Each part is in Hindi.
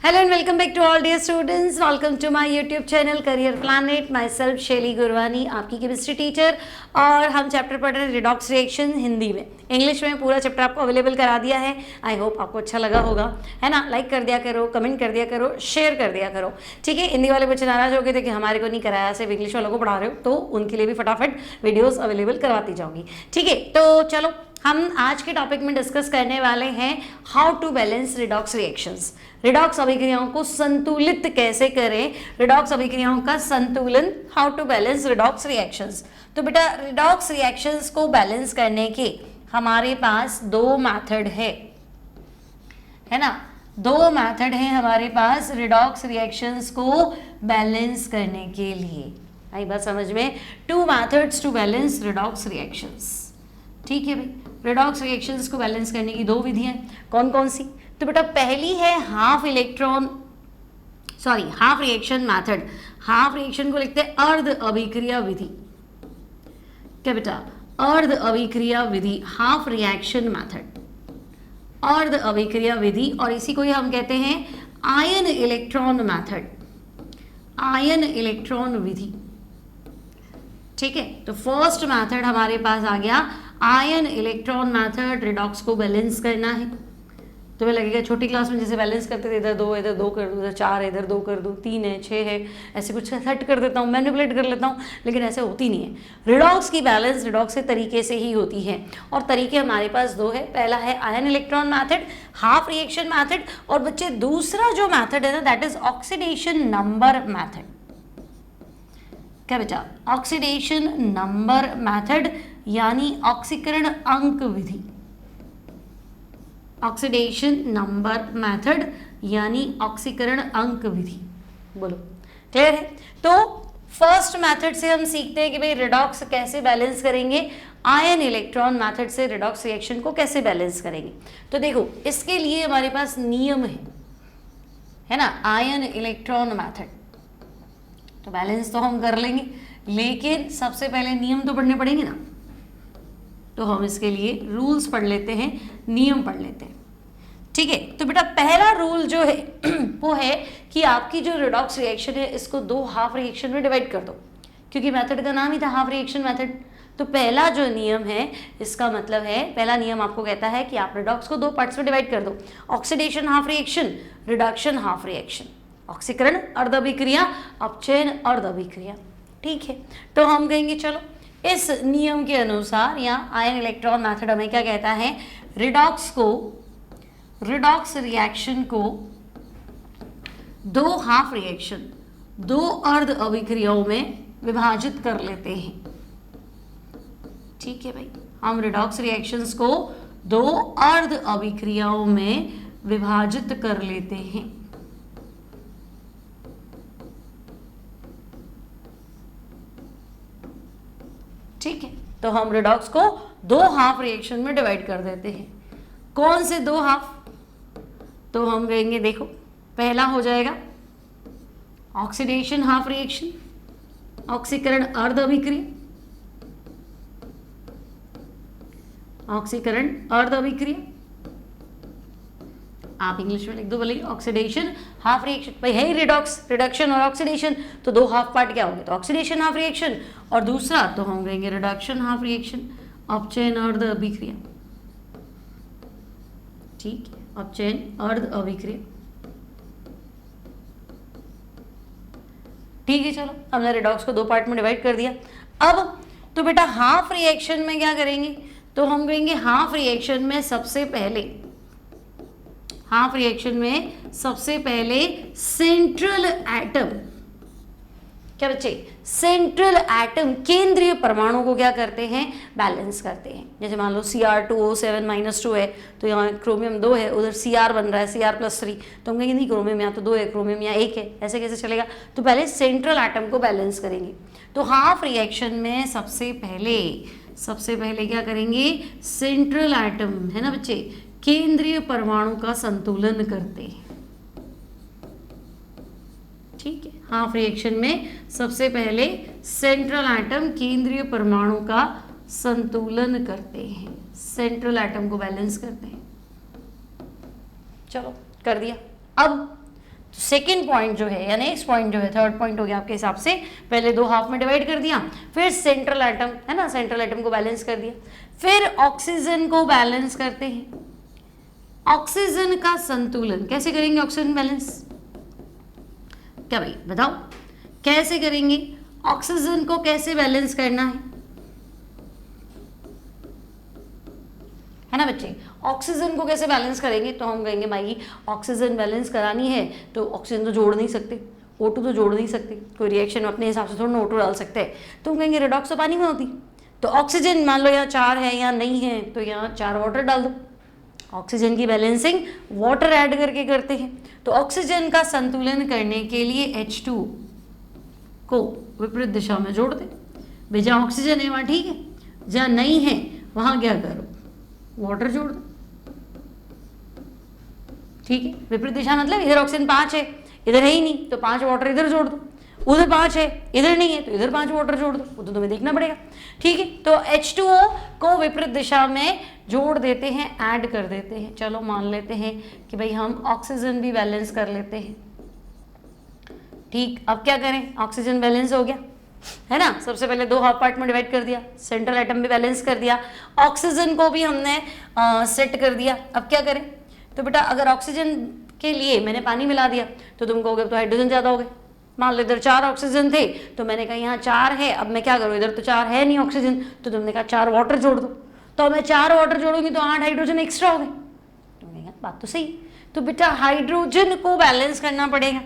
Hello and welcome back to all dear students. Welcome to my YouTube channel Career Planet. Myself शैली गुरवानी, आपकी केमिस्ट्री टीचर। और हम चैप्टर पढ़ रहे हैं रिडॉक्स रिएक्शन हिंदी में। इंग्लिश में पूरा चैप्टर आपको अवेलेबल करा दिया है। आई होप आपको अच्छा लगा होगा, है ना। लाइक कर दिया करो, कमेंट कर दिया करो, शेयर कर दिया करो, ठीक है। हिंदी वाले बच्चे नाराज हो गए थे कि हमारे को नहीं कराया, सिर्फ इंग्लिश वालों को पढ़ा रहे हो, तो उनके लिए भी फटाफट वीडियोस अवेलेबल करवाती जाऊंगी, ठीक है। तो चलो हम आज के टॉपिक में डिस्कस करने वाले हैं how to balance redox reactions. Redox अभिक्रियाओं को संतुलित कैसे करें, रिडॉक्स अभिक्रियाओं का संतुलन, how to balance redox reactions. तो बेटा रिडॉक्स रिएक्शंस को बैलेंस करने के हमारे पास दो मेथड है ना। दो मेथड है हमारे पास रिडॉक्स रिएक्शंस को बैलेंस करने के लिए। आई बात समझ में? Two methods to balance redox reactions, ठीक है भाई। रिडॉक्स रिएक्शंस को बैलेंस करने की दो विधियां कौन कौन सी? तो बेटा पहली है half reaction method. Half reaction को लिखते हैं अर्ध अभिक्रिया विधि। क्या बेटा? अर्ध अभिक्रिया विधि, हाफ रिएक्शन मेथड, अर्ध अभिक्रिया विधि। और इसी को ही हम कहते हैं ion electron method, ion electron विधि, ठीक है। तो फर्स्ट मेथड हमारे पास आ गया आयन इलेक्ट्रॉन मेथड। रिडॉक्स को बैलेंस करना है तो हमें लगेगा छोटी क्लास में जैसे बैलेंस करते थे, इधर दो कर दूँ, इधर 4 है, इधर 2 कर दूँ, 3 है, 6 है, ऐसे कुछ सेट कर देता हूँ, मैनिपुलेट कर लेता हूँ, लेकिन ऐसे होती नहीं है। रिडॉक्स की बैलेंस रिडॉक्स के तरीके से ही होती है, और तरीके हमारे पास दो है। पहला है ion electron method, half reaction method, और बच्चे दूसरा जो मैथड है ना that is oxidation number method. क्या बेटा? ऑक्सीडेशन नंबर मैथड यानी ऑक्सीकरण अंक विधि, ऑक्सीडेशन नंबर मेथड यानी ऑक्सीकरण अंक विधि। बोलो क्लियर है? तो फर्स्ट मेथड से हम सीखते हैं कि भाई रिडॉक्स कैसे बैलेंस करेंगे, आयन इलेक्ट्रॉन मेथड से रिडॉक्स रिएक्शन को कैसे बैलेंस करेंगे। तो देखो इसके लिए हमारे पास नियम है ना, आयन इलेक्ट्रॉन मेथड। तो बैलेंस तो हम कर लेंगे, लेकिन सबसे पहले नियम तो पढ़ने पड़ेंगे ना। तो हम इसके लिए रूल्स पढ़ लेते हैं, नियम पढ़ लेते हैं, ठीक है। तो बेटा पहला रूल जो है वो है कि आपकी जो रिडॉक्स रिएक्शन है इसको दो हाफ रिएक्शन में डिवाइड कर दो, क्योंकि मेथड का नाम ही था हाफ रिएक्शन मेथड। तो पहला जो नियम है इसका मतलब है, पहला नियम आपको कहता है कि आप रिडॉक्स को दो पार्ट्स में डिवाइड कर दो, oxidation half reaction, reduction half reaction. ऑक्सीकरण अर्ध अभिक्रिया, अपचयन अर्ध अभिक्रिया, ठीक है। तो हम कहेंगे चलो इस नियम के अनुसार या आयन इलेक्ट्रॉन मेथड हमें क्या कहता है, रिडॉक्स रिएक्शन को दो हाफ रिएक्शन, दो अर्ध अभिक्रियाओं में विभाजित कर लेते हैं, ठीक है भाई। हम रिडॉक्स रिएक्शंस को दो अर्ध अभिक्रियाओं में विभाजित कर लेते हैं, ठीक है। तो हम रिडॉक्स को दो हाफ रिएक्शन में डिवाइड कर देते हैं। कौन से दो हाफ? तो हम कहेंगे देखो पहला हो जाएगा ऑक्सीडेशन हाफ रिएक्शन, ऑक्सीकरण अर्ध अभिक्रिया, ऑक्सीकरण अर्ध अभिक्रिया। आप इंग्लिश में लिख दो भले, ऑक्सीडेशन हाफ रिएक्शन। भाई है रिडॉक्स, रिडक्शन और ऑक्सीडेशन, तो दो हाफ पार्ट क्या होंगे? तो ऑक्सीडेशन हाफ रिएक्शन, और दूसरा तो हम कहेंगे रिडक्शन हाफ रिएक्शन, अपचयन अर्ध अभिक्रिया, ठीक है। अपचयन अर्ध अभिक्रिया, ठीक है। चलो हमने रिडॉक्स को दो पार्ट में डिवाइड कर दिया। अब तो बेटा हाफ रिएक्शन में क्या करेंगे? तो हम कहेंगे हाफ रिएक्शन में सबसे पहले सेंट्रल एटम, क्या बच्चे? सेंट्रल एटम, केंद्रीय परमाणु को क्या करते हैं? बैलेंस करते हैं। जैसे मान लो Cr2O7-2 है, तो यहाँ क्रोमियम 2 है, उधर Cr बन रहा है, Cr+3, तो हम कहेंगे नहीं क्रोमियम यहाँ तो 2 है, क्रोमियम यहाँ 1 है, ऐसे कैसे चलेगा? तो पहले सेंट्रल एटम को बैलेंस करेंगे। तो हाफ रिएक्शन में सबसे पहले क्या करेंगे? सेंट्रल एटम, है ना बच्चे, केंद्रीय परमाणु का संतुलन करते हैं, ठीक है। हाफ रिएक्शन में सबसे पहले सेंट्रल एटम, केंद्रीय परमाणु का संतुलन करते हैं, सेंट्रल एटम को बैलेंस करते हैं। चलो कर दिया। अब सेकेंड पॉइंट जो है या नेक्स्ट पॉइंट जो है, थर्ड पॉइंट हो गया आपके हिसाब से, पहले दो हाफ में डिवाइड कर दिया, फिर सेंट्रल एटम है ना, सेंट्रल एटम को बैलेंस कर दिया, फिर ऑक्सीजन को बैलेंस करते हैं। ऑक्सीजन का संतुलन कैसे करेंगे? ऑक्सीजन बैलेंस क्या भाई बताओ कैसे करेंगे? ऑक्सीजन को कैसे बैलेंस करना है ना बच्चे? ऑक्सीजन को कैसे बैलेंस करेंगे? तो हम कहेंगे भाई ऑक्सीजन बैलेंस करानी है तो ऑक्सीजन तो जोड़ नहीं सकते, O2 तो जोड़ नहीं सकते, कोई रिएक्शन अपने हिसाब से थोड़ा O2 डाल सकते हैं, तो हम कहेंगे रेडॉक्स तो पानी में होती। तो ऑक्सीजन मान लो यहाँ 4 है या नहीं है, तो यहाँ 4 वाटर डाल दो। ऑक्सीजन की बैलेंसिंग वाटर ऐड करके करते हैं। तो ऑक्सीजन का संतुलन करने के लिए H2 को विपरीत दिशा में जोड़ दे। भाई जहाँ ऑक्सीजन है वहाँ ठीक है, जहाँ नहीं है वहाँ क्या करो? वाटर जोड़ दो। ठीक है, विपरीत दिशा मतलब इधर ऑक्सीजन 5 है, इधर है ही नहीं, तो 5 वाटर इधर जोड़ दो। उधर 5 है, इधर नहीं है, तो इधर 5 वाटर जोड़ दो। वो तो तुम्हें देखना पड़ेगा। ठीक है, तो H2O को विपरीत दिशा में जोड़ देते हैं, ऐड कर देते हैं। चलो मान लेते हैं कि भाई हम ऑक्सीजन भी बैलेंस कर लेते हैं। ठीक, अब क्या करें? ऑक्सीजन बैलेंस हो गया है ना। सबसे पहले दो हाफ पार्ट में डिवाइड कर दिया, सेंट्रल एटम भी बैलेंस कर दिया, ऑक्सीजन को भी हमने सेट कर दिया। अब क्या करें? तो बेटा अगर ऑक्सीजन के लिए मैंने पानी मिला दिया तो तुम कहोगे तो हाइड्रोजन ज़्यादा हो गए। मान लो इधर 4 ऑक्सीजन थे, तो मैंने कहा यहाँ 4 है, अब मैं क्या करूँ? इधर तो 4 है नहीं ऑक्सीजन, तो तुमने कहा 4 वाटर जोड़ दो। तो मैं 4 वाटर जोड़ूंगी तो 8 हाइड्रोजन एक्स्ट्रा हो गए। तुमने कहा बात तो सही। तो बेटा हाइड्रोजन को बैलेंस करना पड़ेगा,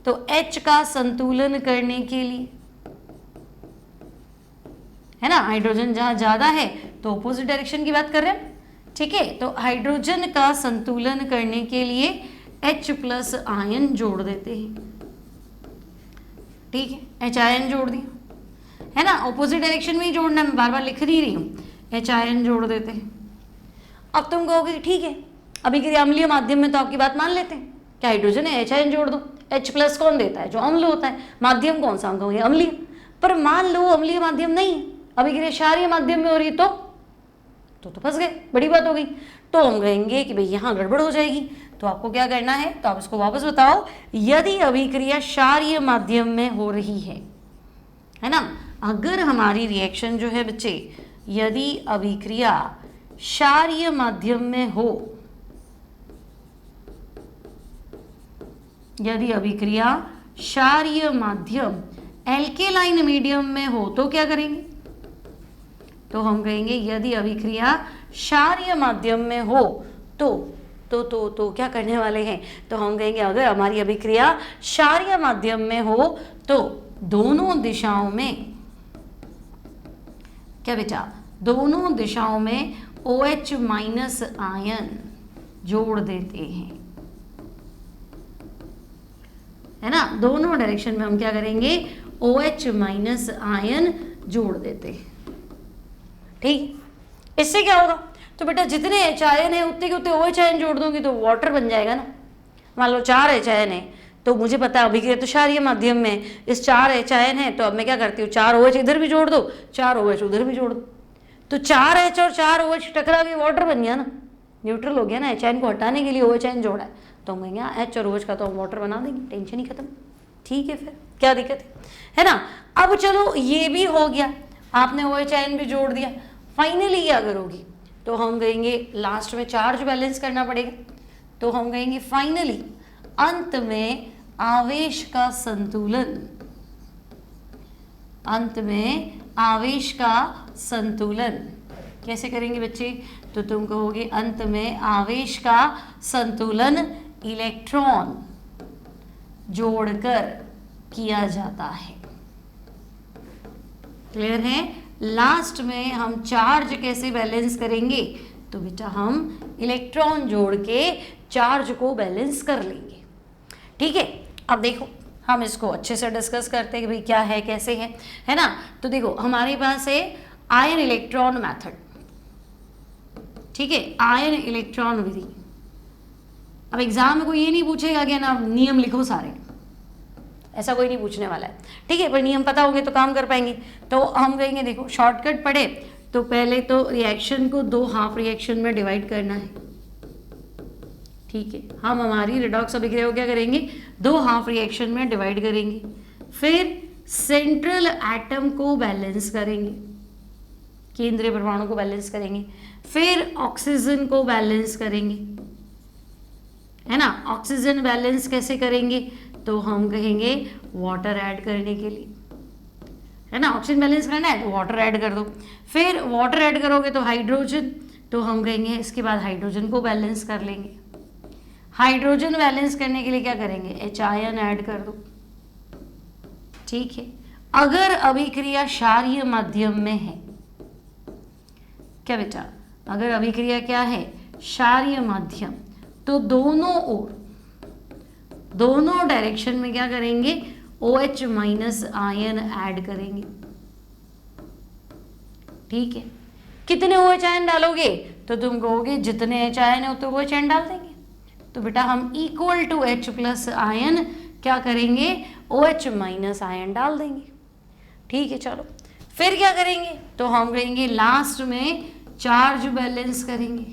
तो H का संतुलन करने के लिए है ना, हाइड्रोजन जहाँ ज़्यादा है तो अपोजिट डायरेक्शन की बात कर रहे हैं। ठीक है, तो हाइड्रोजन का संतुलन करने के लिए H+ आयन जोड़ देते हैं। ठीक है, H आयन जोड़ दिया है ना, अपोजिट डायरेक्शन में ही जोड़ना, मैं बार बार लिख नहीं रही हूँ। H आयन जोड़ देते हैं। अब तुम कहोगे ठीक है, अभी के अम्लीय माध्यम में तो आपकी बात मान लेते हैं, क्या हाइड्रोजन है, H आयन जोड़ दो। H+ कौन देता है? जो अम्ल होता है। माध्यम कौन सा? हम कहोगे अम्लीय। पर मान लो अम्लीय माध्यम नहीं है, अभी के लिए क्षारीय माध्यम में हो रही, तो फंस गए, बड़ी बात हो गई। तो हम कहेंगे कि भाई यहाँ गड़बड़ हो जाएगी। तो आपको क्या करना है? तो आप इसको वापस बताओ। यदि अभिक्रिया क्षारीय माध्यम में हो रही है ना, अगर हमारी रिएक्शन जो है बच्चे, यदि अभिक्रिया क्षारीय माध्यम में हो, यदि अभिक्रिया क्षारीय माध्यम एल्केलाइन मीडियम में हो, तो क्या करेंगे? तो हम कहेंगे यदि अभिक्रिया क्षारीय माध्यम में हो तो क्या करने वाले हैं? तो हम कहेंगे अगर हमारी अभिक्रिया क्षारीय माध्यम में हो तो दोनों दिशाओं में, क्या बेटा, दोनों दिशाओं में OH- आयन जोड़ देते हैं, है ना। दोनों डायरेक्शन में हम क्या करेंगे? OH- आयन जोड़ देते हैं। ठीक, इससे क्या होगा? तो बेटा जितने H आयन है उतने के उतने OH आयन जोड़ दूंगी तो वाटर बन जाएगा ना। मान लो 4 H आयन है, तो मुझे पता है अभिक्रिया तो क्षारीय माध्यम में, इस 4 H आयन है, तो अब मैं क्या करती हूँ? 4 OH इधर भी जोड़ दो, 4 OH उधर भी जोड़ दो, तो 4 H और 4 OH टकरा के वाटर बन गया ना, न्यूट्रल हो गया ना। H आयन को हटाने के लिए OH आयन जोड़ा है, तो हम कहेंगे H और OH का तो हम वाटर बना देंगे, टेंशन ही खत्म। ठीक है, फिर क्या दिक्कत है ना। अब चलो ये भी हो गया, आपने OH आयन भी जोड़ दिया। फाइनली क्या करोगी? तो हम कहेंगे लास्ट में चार्ज बैलेंस करना पड़ेगा। तो हम कहेंगे फाइनली अंत में आवेश का संतुलन, अंत में आवेश का संतुलन कैसे करेंगे बच्चे? तो तुम कहोगे अंत में आवेश का संतुलन इलेक्ट्रॉन जोड़कर किया जाता है। क्लियर है? लास्ट में हम चार्ज कैसे बैलेंस करेंगे? तो बेटा हम इलेक्ट्रॉन जोड़ के चार्ज को बैलेंस कर लेंगे। ठीक है, अब देखो हम इसको अच्छे से डिस्कस करते हैं कि भाई क्या है, कैसे है ना। तो देखो हमारे पास है आयन इलेक्ट्रॉन मेथड। ठीक है, आयन इलेक्ट्रॉन विधि। अब एग्जाम में कोई ये नहीं पूछेगा कि ना नियम लिखो सारे, ऐसा कोई नहीं पूछने वाला है। ठीक है, पर नियम पता होंगे तो काम कर पाएंगे। तो हम कहेंगे देखो शॉर्टकट पढ़े तो पहले तो रिएक्शन को 2 हाफ रिएक्शन में डिवाइड करना है। ठीक है, हम हमारी रिडॉक्स अभिक्रिया को क्या करेंगे, 2 हाफ रिएक्शन में डिवाइड करेंगे, फिर सेंट्रल एटम को बैलेंस करेंगे, केंद्रीय परमाणु को बैलेंस करेंगे, फिर ऑक्सीजन को बैलेंस करेंगे, है ना। ऑक्सीजन बैलेंस कैसे करेंगे, तो हम कहेंगे वाटर ऐड करने के लिए, है ना। ऑक्सीजन बैलेंस करना है तो वाटर ऐड कर दो, फिर वाटर ऐड करोगे तो हाइड्रोजन, तो हम कहेंगे इसके बाद हाइड्रोजन को बैलेंस कर लेंगे। हाइड्रोजन बैलेंस करने के लिए क्या करेंगे, H आयन ऐड कर दो, ठीक है। अगर अभिक्रिया क्षारीय माध्यम में है, क्या बेटा, अगर अभिक्रिया क्या है, क्षारीय माध्यम, तो दोनों ओर, दोनों डायरेक्शन में क्या करेंगे, OH माइनस आयन ऐड करेंगे, ठीक है। कितने OH आयन डालोगे, तो तुम कहोगे जितने H आयन है उतने OH आयन डाल देंगे, तो बेटा हम equal to H plus ion क्या करेंगे, OH माइनस आयन डाल देंगे, ठीक है। चलो फिर क्या करेंगे, तो हम कहेंगे लास्ट में चार्ज बैलेंस करेंगे,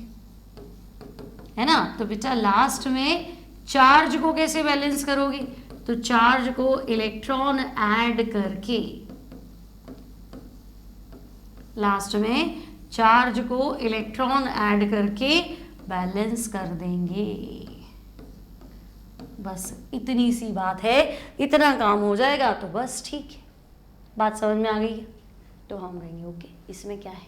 है ना। तो बेटा लास्ट में चार्ज को कैसे बैलेंस करोगे, तो चार्ज को इलेक्ट्रॉन ऐड करके, लास्ट में चार्ज को इलेक्ट्रॉन ऐड करके बैलेंस कर देंगे। बस इतनी सी बात है, इतना काम हो जाएगा तो बस ठीक है, बात समझ में आ गई है, तो हम कहेंगे ओके, इसमें क्या है,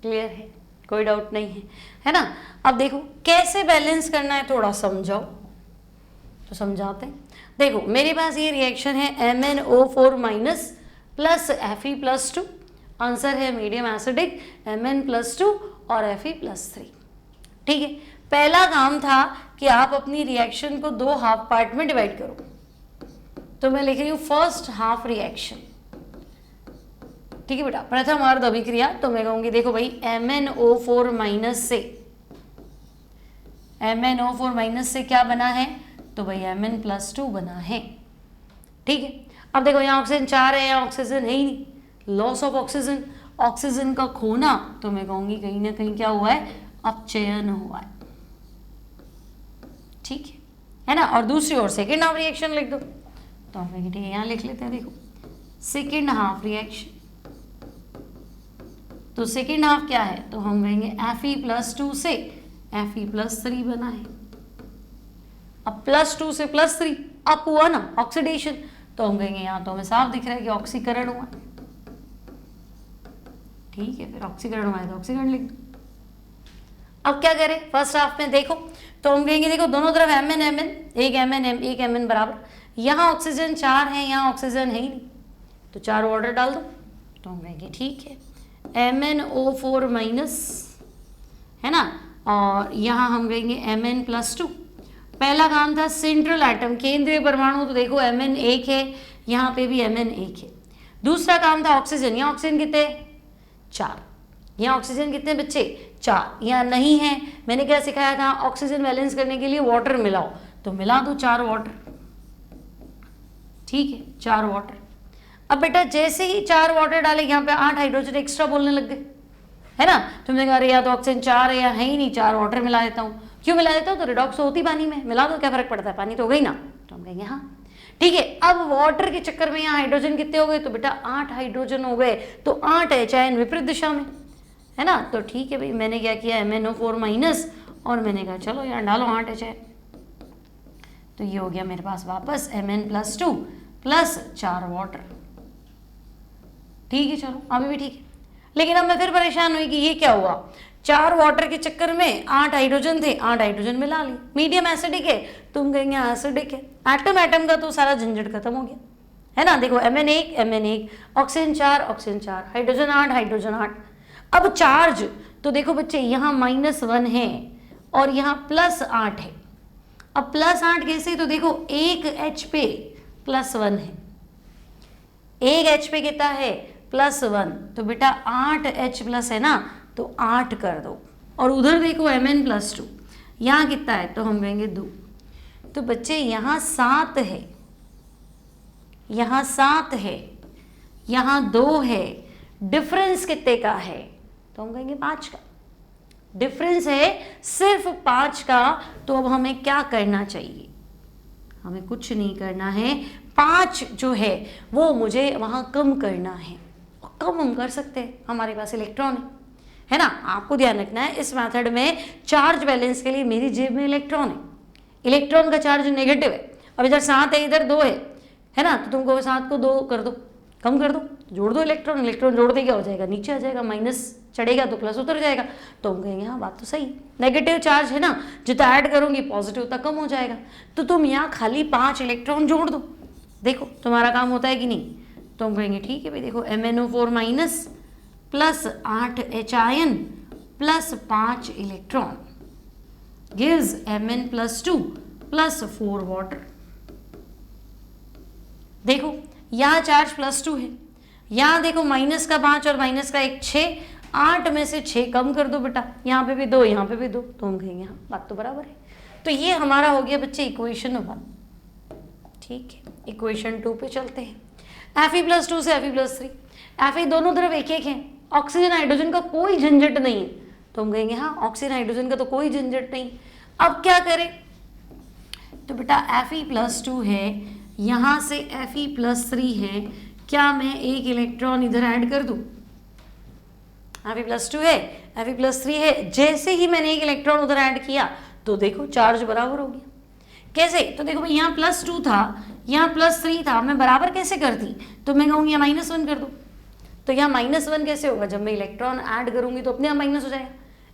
क्लियर है, कोई डाउट नहीं है ना। अब देखो कैसे बैलेंस करना है, थोड़ा समझाओ, तो समझाते हैं। देखो मेरे पास ये रिएक्शन है MnO4 minus plus Fe+2, answer है मीडियम एसिडिक Mn+2 और Fe+3, ठीक है। पहला काम था कि आप अपनी रिएक्शन को 2 हाफ पार्ट में डिवाइड करो, तो मैं लिख रही हूँ फर्स्ट हाफ रिएक्शन, ठीक है बेटा। प्रथम अर्ध अभिक्रिया, तो मैं कहूंगी देखो भाई MnO4 माइनस से क्या बना है, तो भाई Mn+2 बना है, ठीक है। अब देखो यहाँ ऑक्सीजन 4 है, यहाँ ऑक्सीजन है ही नहीं, लॉस ऑफ ऑक्सीजन, ऑक्सीजन का खोना, तो मैं कहूंगी कहीं ना कहीं क्या हुआ है, अपचयन हुआ है, ठीक है ना। और दूसरी ओर सेकेंड हाफ रिएक्शन लिख दो, तो हम कहेंगे ठीक है, यहाँ लिख लेते हैं, देखो सेकेंड हाफ रिएक्शन, तो सेकेंड हाफ क्या है, तो हम कहेंगे Fe+2 से Fe+3 बना है। अब +2 से +3 अप हुआ ना, ऑक्सीडेशन, तो हम कहेंगे यहाँ तो हमें साफ दिख रहा है कि ऑक्सीकरण हुआ, ठीक है। फिर ऑक्सीकरण हुआ है तो ऑक्सीकरण लिख दो। अब क्या करें फर्स्ट हाफ में, देखो तो हम कहेंगे देखो दोनों तरफ Mn एक Mn बराबर, यहाँ ऑक्सीजन 4 है, यहाँ ऑक्सीजन है ही नहीं, तो 4 वाटर डाल दो, तो हम कहेंगे ठीक है MnO4 माइनस, है ना, और यहाँ हम कहेंगे Mn+2। पहला काम था सेंट्रल एटम, केंद्रीय परमाणु, तो देखो Mn 1 है, यहाँ पे भी Mn 1 है। दूसरा काम था ऑक्सीजन, यहाँ ऑक्सीजन कितने, 4, यहाँ ऑक्सीजन कितने बच्चे, 4, यहाँ नहीं है। मैंने क्या सिखाया था, ऑक्सीजन बैलेंस करने के लिए वाटर मिलाओ, तो मिला दो 4 वाटर, ठीक है, 4 वाटर। अब बेटा जैसे ही 4 वाटर डाले, यहाँ पे 8 हाइड्रोजन एक्स्ट्रा बोलने लग गए, है ना। तुमने कहा या तो ऑक्सीजन 4 है या है ही नहीं, 4 वाटर मिला देता हूँ, क्यों मिला देता हूँ, तो रिडॉक्स होती पानी में, मिला दो क्या फर्क पड़ता है, पानी तो हो गई ना, तो हम कहेंगे हाँ ठीक है। अब वाटर के चक्कर में यहाँ हाइड्रोजन कितने हो गए, तो बेटा 8 हाइड्रोजन हो गए, तो 8 H आयन विपरीत दिशा में, है ना। तो ठीक है भाई, मैंने क्या किया MnO4 माइनस, और मैंने कहा चलो यहाँ डालो 8 H आयन, तो ये हो गया मेरे पास वापस Mn+2 प्लस 4 वाटर, ठीक है। चलो अभी भी ठीक है, लेकिन अब मैं फिर परेशान हुई कि ये क्या हुआ, 4 वाटर के चक्कर में 8 हाइड्रोजन थे, 8 हाइड्रोजन मिला ली, मीडियम एसिडिक है, तुम कहेंगे एसिडिक है, एटम का तो सारा झंझट खत्म हो गया, है ना। देखो Mn1 ऑक्सीजन 4 हाइड्रोजन 8 अब चार्ज, तो देखो बच्चे यहाँ -1 है और यहाँ +8 है। अब +8 कैसे, तो देखो 1 H पे +1 है, 1 H पे कितना है +1, तो बेटा 8 H प्लस है ना, तो 8 कर दो, और उधर देखो Mn+2 यहाँ कितना है, तो हम कहेंगे 2, तो बच्चे यहाँ 7 है, यहाँ 7 है, यहाँ 2 है, डिफरेंस कितने का है, तो हम कहेंगे 5 का, डिफरेंस है सिर्फ 5 का। तो अब हमें क्या करना चाहिए? हमें कुछ नहीं करना है, 5 जो है वो मुझे वहां कम करना है। और कम हम कर सकते हैं, हमारे पास इलेक्ट्रॉन है ना। आपको ध्यान रखना है इस मेथड में चार्ज बैलेंस के लिए मेरी जेब में इलेक्ट्रॉन है, इलेक्ट्रॉन का चार्ज नेगेटिव है। अब इधर 7 है, इधर 2 है ना, तो तुमको 7 को 2 कर दो, कम कर दो, जोड़ दो इलेक्ट्रॉन, इलेक्ट्रॉन जोड़ते क्या हो जाएगा, नीचे आ जाएगा, माइनस चढ़ेगा तो प्लस उतर जाएगा। तो हम कहेंगे हाँ बात तो सही, नेगेटिव चार्ज है ना, जितना ऐड करूंगी पॉजिटिव उतना कम हो जाएगा। तो तुम यहाँ खाली 5 इलेक्ट्रॉन जोड़ दो, देखो तुम्हारा काम होता है कि नहीं। तो हम कहेंगे ठीक है भाई, देखो MnO4 minus plus 8 H plus 5 electron gives Mn+2 plus 4 water. देखो यहाँ चार्ज +2 है, यहाँ देखो माइनस का 5 और माइनस का 1 6, 8 में से 6 कम कर दो बेटा, यहाँ पे भी 2 यहाँ पे भी 2, तो हम कहेंगे हाँ बात तो बराबर है। तो ये हमारा हो गया बच्चे इक्वेशन 1। ठीक है, इक्वेशन 2 पे चलते हैं। Fe+2 से Fe+3, Fe दोनों तरफ एक एक है, ऑक्सीजन हाइड्रोजन का कोई झंझट नहीं है। तो हम कहेंगे हाँ ऑक्सीजन हाइड्रोजन का तो कोई झंझट नहीं। अब क्या करें? तो बेटा Fe+2 है, यहाँ से Fe+3 है, क्या मैं एक इलेक्ट्रॉन इधर ऐड कर दूं? Fe+2 है, Fe+3 है, जैसे ही मैंने एक इलेक्ट्रॉन उधर ऐड किया तो देखो चार्ज बराबर हो गया। कैसे? तो देखो भाई यहाँ +2 था, यहाँ +3 था, मैं बराबर कैसे करती? तो मैं कहूँगी यहाँ -1 कर दो। तो यहाँ -1 कैसे होगा? जब मैं इलेक्ट्रॉन ऐड करूँगी तो अपने आप माइनस हो जाएगा,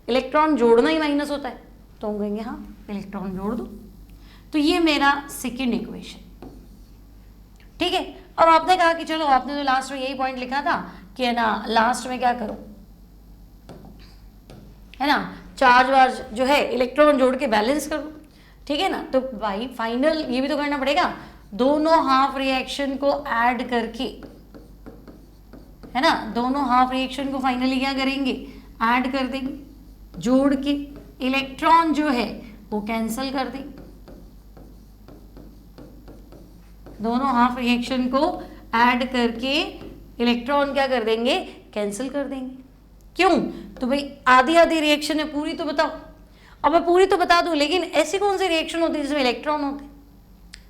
इलेक्ट्रॉन जोड़ना ही माइनस होता है। तो हम कहेंगे हाँ इलेक्ट्रॉन जोड़ दो। तो ये मेरा सेकेंड इक्वेशन। ठीक है, अब आपने कहा कि चलो आपने तो लास्ट में यही पॉइंट लिखा था कि है ना लास्ट में क्या करो, है ना, चार्ज वार्ज जो है इलेक्ट्रॉन जोड़ के बैलेंस करो। ठीक है ना, तो भाई फाइनल ये भी तो करना पड़ेगा, दोनों हाफ रिएक्शन को ऐड करके, है ना, दोनों हाफ रिएक्शन को फाइनली क्या करेंगे, ऐड कर देंगे, जोड़ के इलेक्ट्रॉन जो है वो कैंसिल कर देंगे, दोनों हाफ रिएक्शन को ऐड करके इलेक्ट्रॉन क्या कर देंगे, कैंसिल कर देंगे। क्यों? तो भाई आधी आधी रिएक्शन है, पूरी तो बताओ। अब मैं पूरी तो बता दूं, लेकिन ऐसी कौन सी रिएक्शन होती है जिसमें इलेक्ट्रॉन होते हैं,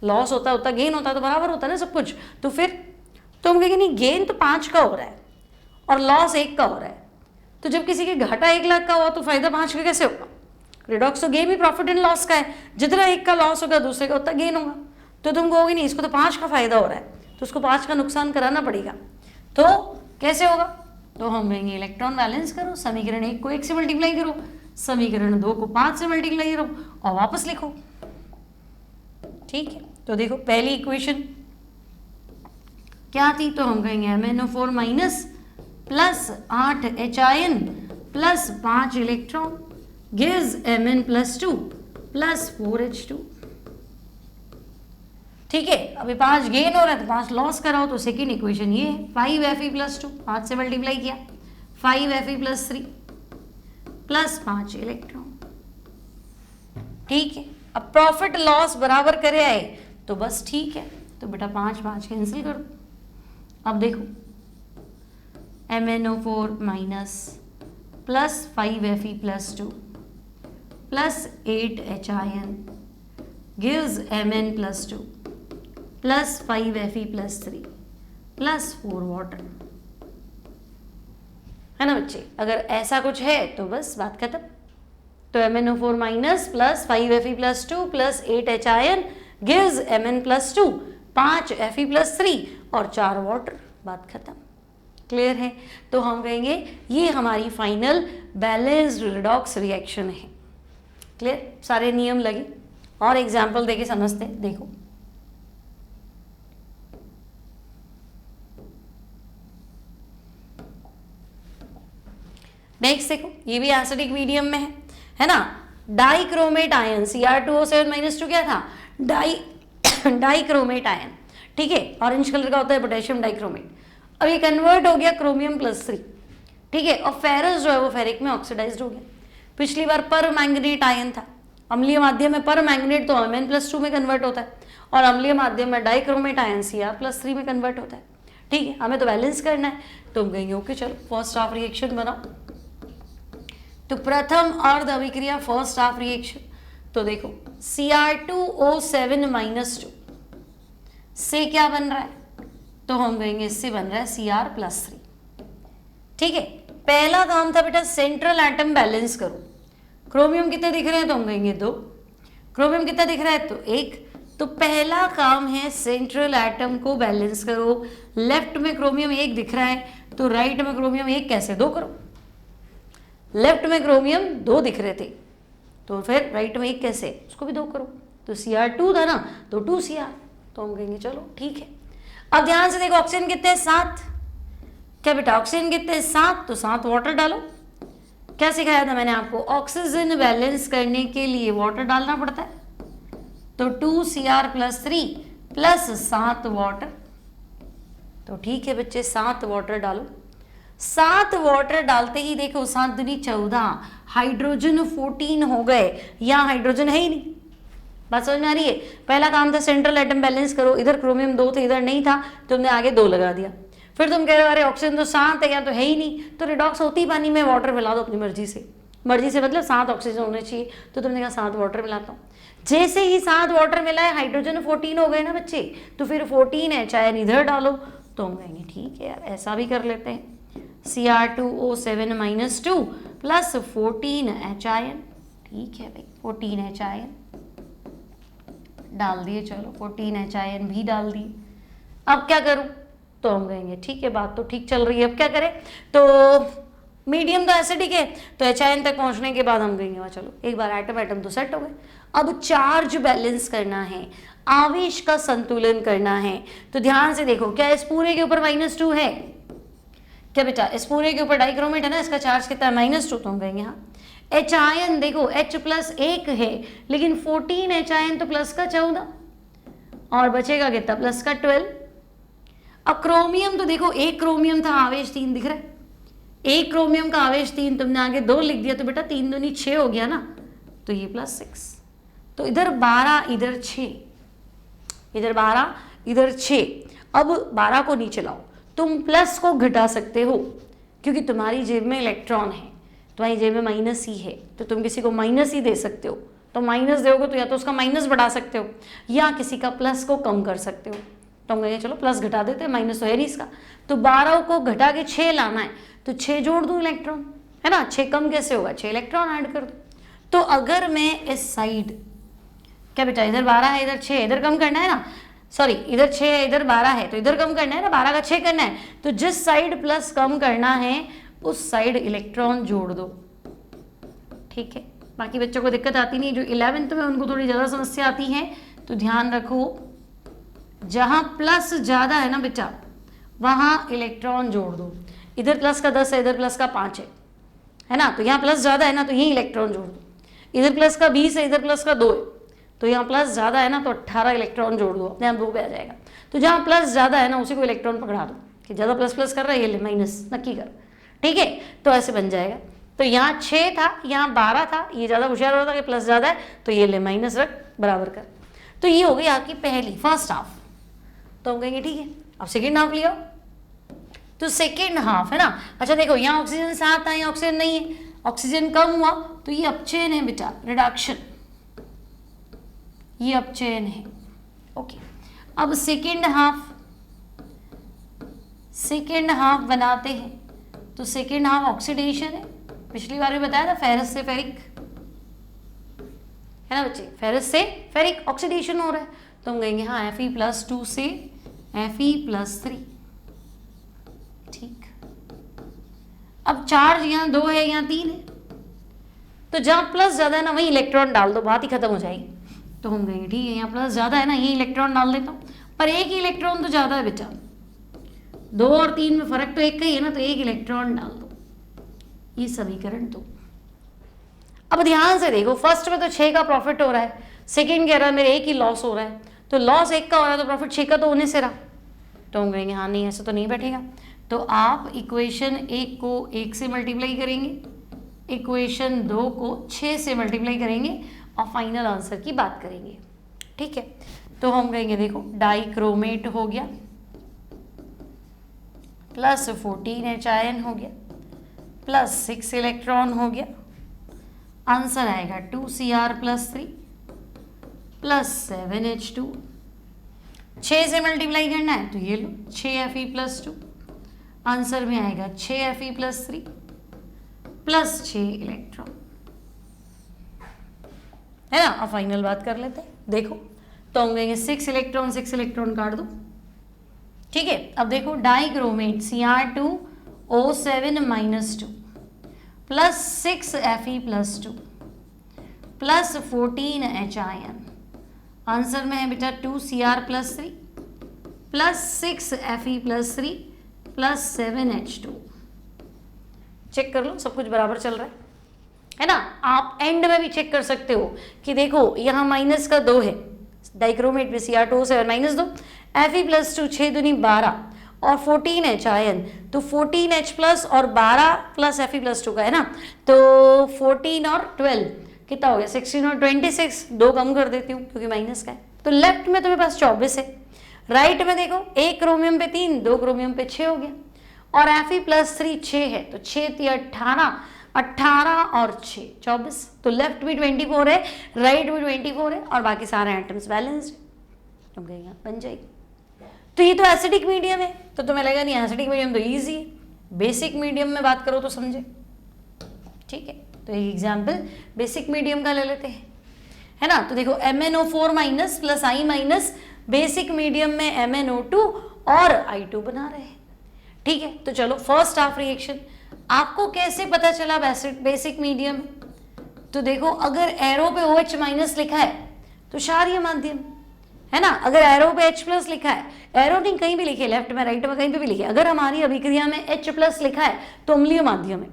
लॉस होता है उतना गेन होता है, तो बराबर होता है ना सब कुछ। तो फिर तो हम कहेंगे नहीं, गेन तो 5 का हो रहा है और लॉस 1 का हो रहा है, तो जब किसी के घाटा 1 लाख का हुआ तो फायदा 5 का कैसे होगा? रिडॉक्स तो game he profit and loss का है, जितना 1 का लॉस होगा दूसरे का उतना गेन होगा। तो तुम कहोगे नहीं इसको तो 5 का फायदा हो रहा है, तो उसको 5 का नुकसान कराना पड़ेगा, तो कैसे होगा? तो हम कहेंगे इलेक्ट्रॉन बैलेंस करो, समीकरण 1 को 1 से मल्टीप्लाई करो, समीकरण 2 को 5 से मल्टीप्लाई करो और वापस लिखो। ठीक है, तो देखो पहली इक्वेशन क्या थी, तो हम कहेंगे MnO4 minus plus 8 H plus 5 electron gives Mn+2 plus 4H2। ठीक है, अभी 5 गेन हो रहा है तो 5 लॉस कराओ, तो सेकेंड इक्वेशन ये है 5Fe+2, 5 से मल्टीप्लाई किया, 5Fe+3 प्लस 5 इलेक्ट्रॉन। ठीक है, अब प्रॉफिट लॉस बराबर करे आए तो बस ठीक है, तो बेटा 5 5 कैंसिल कर दो। अब देखो MnO4 minus plus 5Fe+2 plus 8 H gives Mn+2 plus 5Fe+3 plus 4 water. है ना बच्चे, अगर ऐसा कुछ है तो बस बात खत्म। तो MnO4 minus plus 5Fe+2 plus 8 H gives Mn+2, 5 Fe+3 और 4 वाटर, बात खत्म। क्लियर है? तो हम कहेंगे ये हमारी फाइनल बैलेंस्ड रिडॉक्स रिएक्शन है। क्लियर? सारे नियम लगे और एग्जाम्पल देके समझते हैं। देखो नेक्स्ट, देखो ये भी एसिडिक मीडियम में है ना, डाइक्रोमेट आयन Cr2O7 -2 क्या था, डाइक्रोमेट आयन। ठीक है, ऑरेंज कलर का होता है पोटेशियम डाइक्रोमेट। अब ये कन्वर्ट हो गया क्रोमियम+3। ठीक है, और फेरस जो है वो फेरिक में ऑक्सीडाइज्ड हो गया। पिछली बार पर मैंगनीट आयन था, अम्लीय माध्यम में पर मैंगनीट तो Mn+2 में कन्वर्ट होता है, और अम्लीय माध्यम में डाइक्रोमेट आयन Cr+3 में कन्वर्ट होता है। ठीक है, हमें तो बैलेंस करना है, तो हम कहेंगे ओके चलो फर्स्ट हाफ रिएक्शन बनाओ। तो प्रथम अर्ध अभिक्रिया फर्स्ट हाफ रिएक्शन, तो देखो Cr2O7-2 से क्या बन रहा है, तो हम कहेंगे इससे बन रहा है Cr+3। ठीक है, पहला काम था बेटा सेंट्रल एटम बैलेंस करो। क्रोमियम कितने दिख रहे हैं, तो हम कहेंगे 2। क्रोमियम कितना दिख रहा है, तो 1। तो पहला काम है सेंट्रल एटम को बैलेंस करो। लेफ्ट में क्रोमियम 1 दिख रहा है, तो राइट में क्रोमियम 1 कैसे 2 करो। लेफ्ट में क्रोमियम 2 दिख रहे थे, तो फिर राइट में 1 कैसे, उसको भी 2 करो। तो Cr2 था ना, तो 2Cr, तो हम कहेंगे चलो ठीक है। अब ध्यान से देखो ऑक्सीजन कितने हैं, 7। क्या बेटा ऑक्सीजन कितने हैं, 7, तो 7 वाटर डालो। क्या सिखाया था मैंने आपको, ऑक्सीजन बैलेंस करने के लिए वाटर डालना पड़ता है। तो 2Cr+3 प्लस 7 वाटर, तो ठीक है बच्चे 7 वाटर डालो। 7 वाटर डालते ही देखो 7 दूनी 14, हाइड्रोजन 14 हो गए। यहाँ हाइड्रोजन है ही नहीं। बात समझ में आ रही है। पहला काम था सेंट्रल एटम बैलेंस करो, इधर क्रोमियम 2 थे, इधर नहीं था, तुमने आगे 2 लगा दिया। फिर तुम कह रहे हो अरे ऑक्सीजन तो 7 है, या तो है ही नहीं, तो रिडॉक्स होती पानी में वाटर मिला दो अपनी मर्जी से। मर्जी से मतलब 7 ऑक्सीजन होने चाहिए, तो तुमने कहा 7 वाटर मिलाता हूँ। जैसे ही 7 वाटर मिला है, हाइड्रोजन 14 हो गए ना बच्चे, तो फिर 14 है चाहे इधर डालो। तो हम कहेंगे ठीक है यार ऐसा भी कर लेते हैं, Cr2O7-2 प्लस 14H, ठीक है भाई 14H डाल दिए। चलो 14H भी डाल दिए। अब क्या करूं, तो हम कहेंगे ठीक है बात तो ठीक चल रही है, अब क्या करें। तो मीडियम तो एसिडिक है, तो H तक पहुंचने के बाद हम कहेंगे वहाँ चलो एक बार एटम तो सेट हो गए। अब चार्ज बैलेंस करना है, आवेश का संतुलन करना है। तो ध्यान से देखो, क्या इस पूरे के ऊपर -2 है, क्या बेटा इस पूरे के ऊपर डाइक्रोमेट है ना, इसका चार्ज कितना है -2, तो हम कहेंगे हाँ। H देखो H+1 है, लेकिन 14H तो प्लस का 14 और बचेगा कितना, प्लस का 12। अब क्रोमियम तो देखो एक क्रोमियम था, आवेश 3 दिख रहा है, एक क्रोमियम का आवेश 3, तुमने आगे 2 लिख दिया, तो बेटा 3 दूनी 6 हो गया ना, तो ये +6। तो इधर 12 इधर 6, इधर 12 इधर 6। अब 12 को नीचे लाओ, तुम प्लस को घटा सकते हो क्योंकि तुम्हारी जेब में इलेक्ट्रॉन है, तुम्हारी जेब में -E है, तो तुम किसी को -E दे सकते हो। तो माइनस दोगे तो या तो उसका माइनस बढ़ा सकते हो या किसी का प्लस को कम कर सकते हो। तो हम कहेंगे चलो प्लस घटा देते हैं, माइनस तो है नहीं इसका। तो 12 को घटा के 6 लाना है, तो 6 जोड़ दूँ इलेक्ट्रॉन, है ना। 6 कम कैसे होगा, 6 इलेक्ट्रॉन ऐड कर दो। तो अगर मैं इस साइड, क्या बेटा इधर 12 है इधर 6, इधर कम करना है ना, सॉरी इधर 6 है इधर 12 है, तो इधर कम करना है ना, 12 का 6 करना है। तो जिस साइड प्लस कम करना है उस साइड इलेक्ट्रॉन जोड़ दो, ठीक है। बाकी बच्चों को दिक्कत आती नहीं, जो 11th में उनको थोड़ी ज़्यादा समस्या आती है। तो ध्यान रखो जहाँ प्लस ज़्यादा है ना बेटा वहाँ इलेक्ट्रॉन जोड़ दो। इधर प्लस का 10 है इधर प्लस का 5 है ना, तो यहाँ प्लस ज़्यादा है ना तो यही इलेक्ट्रॉन जोड़ दो। इधर प्लस का 20 है इधर प्लस का 2 है, तो यहाँ प्लस ज़्यादा है ना तो 18 इलेक्ट्रॉन जोड़ दो, अपने आप 2 पे आ जाएगा। तो जहाँ प्लस ज़्यादा है ना उसी को इलेक्ट्रॉन पकड़ा दो कि ज़्यादा प्लस प्लस कर रहा है, ये ले माइनस नक्की कर, ठीक है। तो ऐसे बन जाएगा। तो यहाँ 6 था यहाँ 12 था, ये ज़्यादा होशियार हो रहा था कि प्लस ज़्यादा है तो ये ले माइनस रख बराबर कर। तो ये हो गई आपकी पहली फर्स्ट हाफ। तो हम कहेंगे ठीक है, अब सेकेंड हाफ लिया। तो सेकेंड हाफ है ना, अच्छा देखो यहाँ ऑक्सीजन 7 था, यहाँ ऑक्सीजन नहीं है, ऑक्सीजन कम हुआ तो ये अपचयन है बेटा, रिडक्शन, ये अपचयन है, ओके। अब सेकेंड हाफ बनाते हैं। तो सेकेंड हाफ ऑक्सीडेशन है, पिछली बार भी बताया था फेरस से फेरिक, है ना बच्चे, फेरस से फेरिक ऑक्सीडेशन हो रहा है। तो हम कहेंगे हाँ Fe+2 से Fe+3, ठीक। अब चार्ज यहाँ 2 है यहाँ 3 है, तो जहाँ प्लस ज़्यादा है ना वहीं इलेक्ट्रॉन डाल दो, बात ही खत्म हो जाएगी। तो हम कहेंगे ठीक है यहाँ प्लस ज़्यादा है ना, यही इलेक्ट्रॉन डाल देता हूँ, पर एक ही इलेक्ट्रॉन तो ज़्यादा है बेटा, 2 और 3 में फर्क तो एक का ही है ना, तो एक इलेक्ट्रॉन डाल दो। ये समीकरण 2। अब ध्यान से देखो, फर्स्ट में तो 6 का प्रॉफिट हो रहा है, सेकेंड कह रहा है मेरे 1 ही लॉस हो रहा है, तो लॉस 1 का हो रहा है तो प्रॉफिट 6 का तो होने से रहा। तो हम कहेंगे हाँ नहीं ऐसा तो नहीं बैठेगा। तो आप इक्वेशन 1 को 1 से मल्टीप्लाई करेंगे, इक्वेशन 2 को 6 से मल्टीप्लाई करेंगे और फाइनल आंसर की बात करेंगे, ठीक है। तो हम कहेंगे देखो डाइक्रोमेट हो गया, प्लस 14H हो गया, प्लस 6 इलेक्ट्रॉन हो गया, आंसर आएगा 2Cr+3 प्लस 7H2। 6 से मल्टीप्लाई करना है तो ये लो 6Fe+2, आंसर में आएगा 6Fe+3 प्लस 6 इलेक्ट्रॉन, है ना। अब फाइनल बात कर लेते हैं, देखो तो हम कहेंगे 6 इलेक्ट्रॉन काट दो, ठीक है। अब देखो dichromate Cr2O7-2 plus 6Fe+2 plus 14H ion, answer में है बेटा 2Cr+3 plus 6Fe+3 plus 7H2। Check कर लो सब कुछ बराबर चल रहा है ना। आप एंड में भी चेक कर सकते हो कि देखो यहाँ माइनस का 2 है, डाइक्रोमेट में Cr2O7 -2, Fe+2 6 दूनी 12 और 14H आयन, तो 14H प्लस और 12 प्लस Fe+2 का है ना, तो 14 और 12 कितना हो गया 16 और 26, 2 कम कर देती हूँ क्योंकि माइनस का है। तो लेफ्ट में तुम्हें पास 24 है, राइट में देखो 1 क्रोमियम पे 3, 2 क्रोमियम पे 6 हो गया, और Fe+3 6 है तो 6 × 18, 18 और 6 24, तो लेफ्ट भी 24 है, राइट भी 24 है, और बाकी सारे एटम्स बैलेंस्ड है, तुम कहेंगे बन जाएगी। तो ये तो एसिडिक मीडियम है, तो तुम्हें लगेगा नहीं एसिडिक मीडियम तो इजी है, बेसिक मीडियम में बात करो तो समझे, ठीक है। तो एक एग्जाम्पल बेसिक मीडियम का ले लेते हैं, है ना। तो देखो MnO4- plus I-, basic medium में MnO2 और I2 बना रहे हैं, ठीक है। तो चलो फर्स्ट हाफ रिएक्शन, आपको कैसे पता चला बेसिक मीडियम, तो देखो अगर एरो पे OH- लिखा है तो क्षारीय माध्यम, है ना। अगर एरो पे H+ लिखा है, एरो नहीं कहीं भी लिखे, लेफ्ट में राइट में कहीं पे भी लिखे, अगर हमारी अभिक्रिया में H+ लिखा है तो अम्लीय माध्यम है,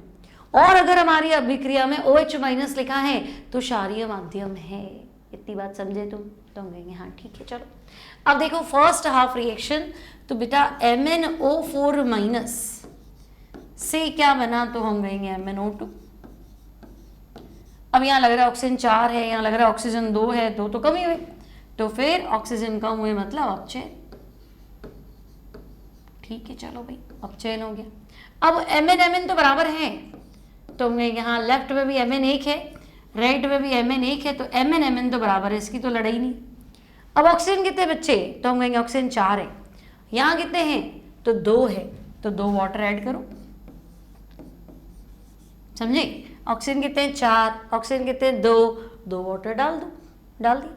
और अगर हमारी अभिक्रिया में OH- लिखा है तो क्षारीय माध्यम है। इतनी बात समझे तुम, तो हम कहेंगे हाँ ठीक है। चलो अब देखो फर्स्ट हाफ रिएक्शन, तो बेटा MnO4- से क्या बना, तो हम कहेंगे MnO2। अब यहाँ लग रहा है ऑक्सीजन 4 है, यहाँ लग रहा है ऑक्सीजन 2 है, 2 तो कम ही हुए, तो फिर ऑक्सीजन कम हुए मतलब अपचयन, ठीक है। चलो भाई अपचयन हो गया। अब Mn तो बराबर है, तो हम कहेंगे हाँ लेफ्ट में भी Mn 1 है, राइट में भी Mn 1 है, तो Mn तो बराबर है, इसकी तो लड़ाई नहीं। अब ऑक्सीजन कितने बच्चे, तो हम कहेंगे ऑक्सीजन 4 है, यहाँ कितने हैं तो 2 है, तो 2 वाटर ऐड करो, समझे। ऑक्सीजन कितने हैं 4, ऑक्सीजन कितने हैं 2, 2 वाटर डाल दो, डाल दी।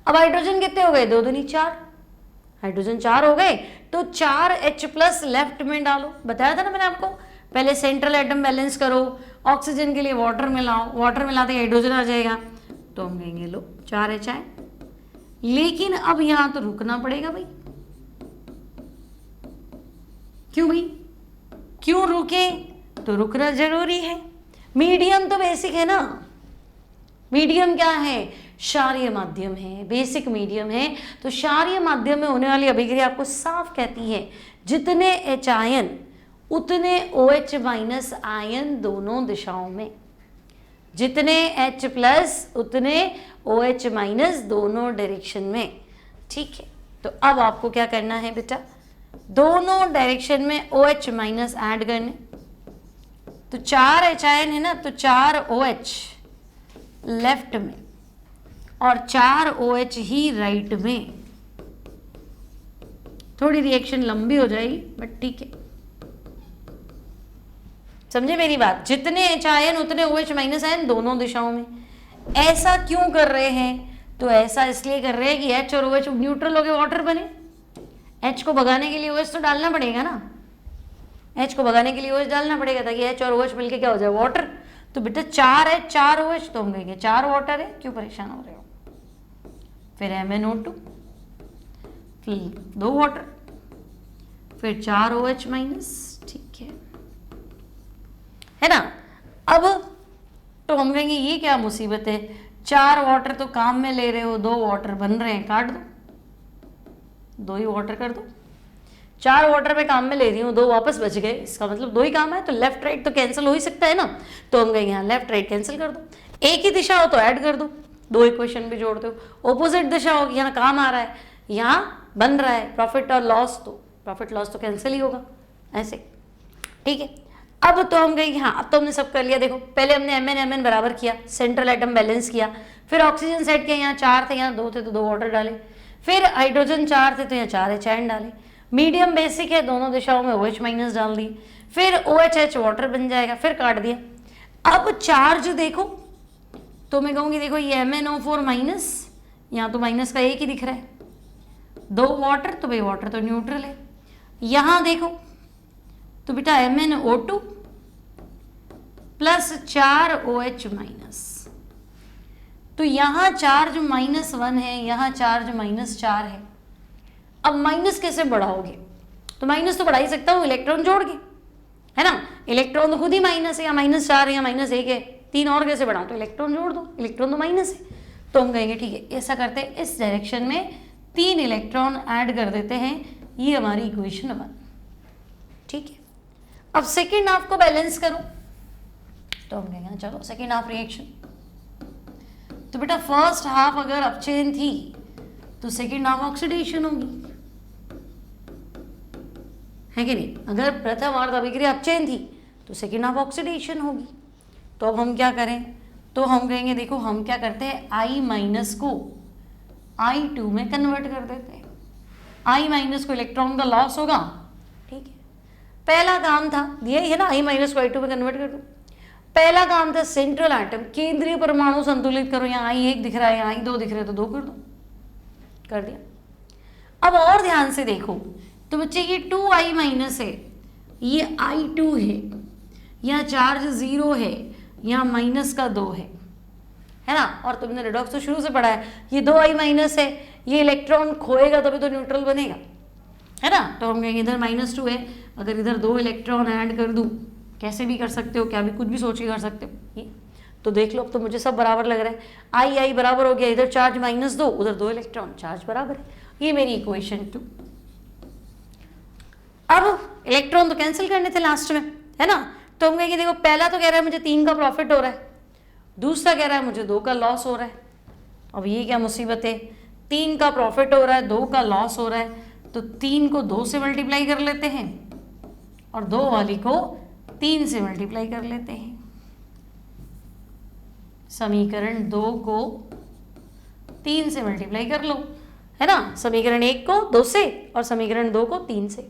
अब हाइड्रोजन कितने हो गए 2 दूनी 4, हाइड्रोजन 4 हो गए, तो 4H+ लेफ्ट में डालो, बताया था ना मैंने आपको, पहले सेंट्रल एटम बैलेंस करो, ऑक्सीजन के लिए वाटर मिलाओ, वाटर मिलाते हाइड्रोजन आ जाएगा, तो हम कहेंगे लो 4H आए। लेकिन अब यहां तो रुकना पड़ेगा भाई, क्यों भाई, क्यों रुके, तो रुकना जरूरी है, मीडियम तो बेसिक है ना। मीडियम क्या है, क्षारीय माध्यम है, बेसिक मीडियम है, तो क्षारीय माध्यम में होने वाली अभिक्रिया आपको साफ कहती है जितने H आयन उतने OH- आयन दोनों दिशाओं में, जितने H+ उतने OH- दोनों डायरेक्शन में, ठीक है। तो अब आपको क्या करना है बेटा, दोनों डायरेक्शन में OH- ऐड करने, तो 4 H आयन है ना, तो 4 OH लेफ्ट में और 4 OH ही राइट में। थोड़ी रिएक्शन लंबी हो जाएगी बट ठीक है, समझे मेरी बात, जितने H आयन उतने OH- आयन दोनों दिशाओं में। ऐसा क्यों कर रहे हैं, तो ऐसा इसलिए कर रहे हैं कि H और OH न्यूट्रल हो गए, वाटर बने, H को भगाने के लिए OH तो डालना पड़ेगा ना, H को भगाने के लिए OH डालना पड़ेगा ताकि H और OH मिलके क्या हो जाए वाटर। तो बेटा 4 है 4 OH, तो हम कहेंगे 4 वाटर है, क्यों परेशान हो रहे हो। फिर MnO2, फिर 2 वाटर, फिर 4 OH-, ठीक है ना। अब तो हम कहेंगे ये क्या मुसीबत है, 4 वाटर तो काम में ले रहे हो, 2 वाटर बन रहे हैं, काट दो, 2 ही वाटर कर दो। 4 वाटर में काम में ले रही हूँ, 2 वापस बच गए, इसका मतलब 2 ही काम है, तो लेफ्ट राइट तो कैंसिल हो ही सकता है ना, तो हम कहेंगे यहाँ लेफ्ट राइट कैंसिल कर दो। एक ही दिशा हो तो ऐड कर दो, 2 इक्वेशन भी जोड़ दो। ऑपोजिट दिशा हो, यहाँ काम आ रहा है, यहाँ बन रहा है प्रॉफिट और लॉस, तो प्रॉफिट लॉस तो कैंसिल ही होगा ऐसे, ठीक है। अब तो हम कहेंगे हाँ, अब तो हमने सब कर लिया। देखो पहले हमने Mn बराबर किया, सेंट्रल एटम बैलेंस किया, फिर ऑक्सीजन सेट किया, यहाँ 4 थे यहाँ 2 थे तो 2 वाटर डाले, फिर हाइड्रोजन 4 थे तो यहाँ 4 HN डाले, मीडियम बेसिक है दोनों दिशाओं में OH माइनस डाल दिए, फिर OHH वाटर बन जाएगा, फिर काट दिया। अब चार्ज देखो तो मैं कहूँगी देखो ये MnO4 माइनस, यहाँ तो माइनस का एक ही दिख रहा है, 2 वाटर तो भाई वाटर तो न्यूट्रल है। यहाँ देखो तो बेटा MnO2 प्लस 4 OH माइनस, तो यहाँ चार्ज -1 है, यहाँ चार्ज -4 है। अब माइनस कैसे बढ़ाओगे? तो माइनस तो बढ़ा ही सकता हूँ इलेक्ट्रॉन जोड़ के, है ना। इलेक्ट्रॉन तो खुद ही माइनस है, या -4 है या -1 है, 3 और कैसे बढ़ाओ? तो इलेक्ट्रॉन जोड़ दो, इलेक्ट्रॉन तो माइनस है। तो हम कहेंगे ठीक है ऐसा करते हैं, इस डायरेक्शन में 3 इलेक्ट्रॉन ऐड कर देते हैं, ये हमारी इक्वेशन 1। ठीक है, अब सेकेंड हाफ को बैलेंस करो तो हम कहेंगे चलो सेकेंड हाफ रिएक्शन। तो बेटा फर्स्ट हाफ अगर अपचयन थी तो सेकेंड हाफ ऑक्सीडेशन होगी, है कि नहीं। अगर प्रथम अर्ध अभिक्रिया अपचयन थी तो सेकेंड हाफ ऑक्सीडेशन होगी। तो अब हम क्या करें? तो हम कहेंगे देखो हम क्या करते हैं, I- को I2 में कन्वर्ट कर देते हैं। I- को इलेक्ट्रॉन का लॉस होगा, ठीक है। पहला काम था दिया ही है ना, I- को I2 में कन्वर्ट कर दो। पहला काम था सेंट्रल एटम केंद्रीय परमाणु संतुलित करो, यहाँ I1 दिख रहा है, यहाँ I2 दिख रहा है तो 2 कर दो, कर दिया। अब और ध्यान से देखो तो बच्चे ये 2I- है, ये I2 है, यहाँ चार्ज 0 है, यहाँ -2 है ना। और तुमने रिडॉक्स तो शुरू से पढ़ा है, ये 2I- है, ये इलेक्ट्रॉन खोएगा तभी तो न्यूट्रल बनेगा, है ना। तो हम कहेंगे इधर -2 है, अगर इधर 2 इलेक्ट्रॉन ऐड कर दूं, कैसे भी कर सकते हो, क्या भी कुछ भी सोच के कर सकते हो। ये तो देख लो अब तो मुझे सब बराबर लग रहा है, I बराबर हो गया, इधर चार्ज -2 उधर 2 इलेक्ट्रॉन, चार्ज बराबर है। ये मेरी इक्वेशन 2। अब इलेक्ट्रॉन तो कैंसिल करने थे लास्ट में, है ना। तो हम कहेंगे देखो पहला तो कह रहा है मुझे 3 का प्रॉफिट हो रहा है, दूसरा कह रहा है मुझे 2 का लॉस हो रहा है। अब ये क्या मुसीबत है, 3 का प्रॉफिट हो रहा है, 2 का लॉस हो रहा है, तो 3 को 2 से मल्टीप्लाई कर लेते हैं और 2 वाली को 3 से मल्टीप्लाई कर लेते हैं। समीकरण 2 को 3 से मल्टीप्लाई कर लो, है ना। समीकरण 1 को 2 से और समीकरण 2 को 3 से,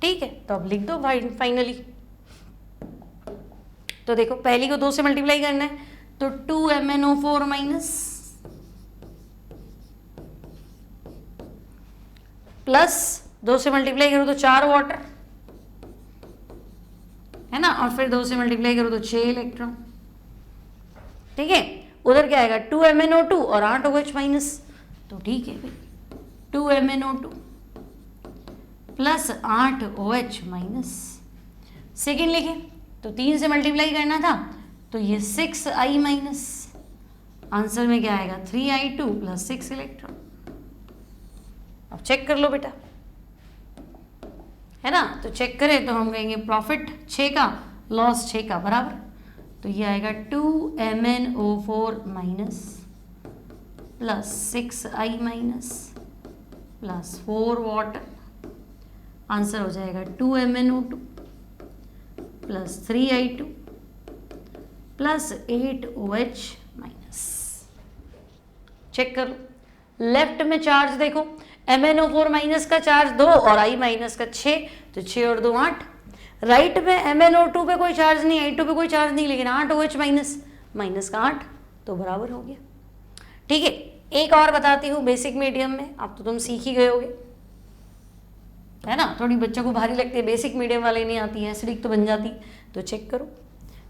ठीक है। तो अब लिख दो फाइनली। तो देखो पहली को 2 से मल्टीप्लाई करना है तो 2MnO4 माइनस प्लस 2 से मल्टीप्लाई करो तो 4 वाटर, है ना, और फिर 2 से मल्टीप्लाई करो तो 6 इलेक्ट्रॉन, ठीक है। उधर क्या आएगा 2MnO2 और 8 OH माइनस, तो ठीक है भाई 2MnO2 plus 8 OH minus. Second लिखे तो 3 से मल्टीप्लाई करना था तो ये 6I माइनस, आंसर में क्या आएगा 3I2 प्लस 6 इलेक्ट्रॉन। अब चेक कर लो बेटा, है ना। तो चेक करें तो हम कहेंगे प्रॉफिट 6 का, लॉस 6 का बराबर, तो ये आएगा 2MnO4 minus plus 6I minus plus 4 water, answer हो जाएगा 2MnO2 plus 3I2 plus 8 OH minus. Check कर लो, लेफ्ट में चार्ज देखो MnO4 माइनस का चार्ज 2 और I माइनस का 6, तो 6 और 2 8। राइट में MnO2 पे कोई चार्ज नहीं, I2 पे कोई चार्ज नहीं, लेकिन 8 OH माइनस, माइनस का 8, तो बराबर हो गया, ठीक है। एक और बताती हूँ बेसिक मीडियम में, अब तो तुम सीख ही गए होगे, है ना। थोड़ी बच्चों को भारी लगती है, बेसिक मीडियम वाले नहीं आती है, एसिडिक तो बन जाती, तो चेक करो,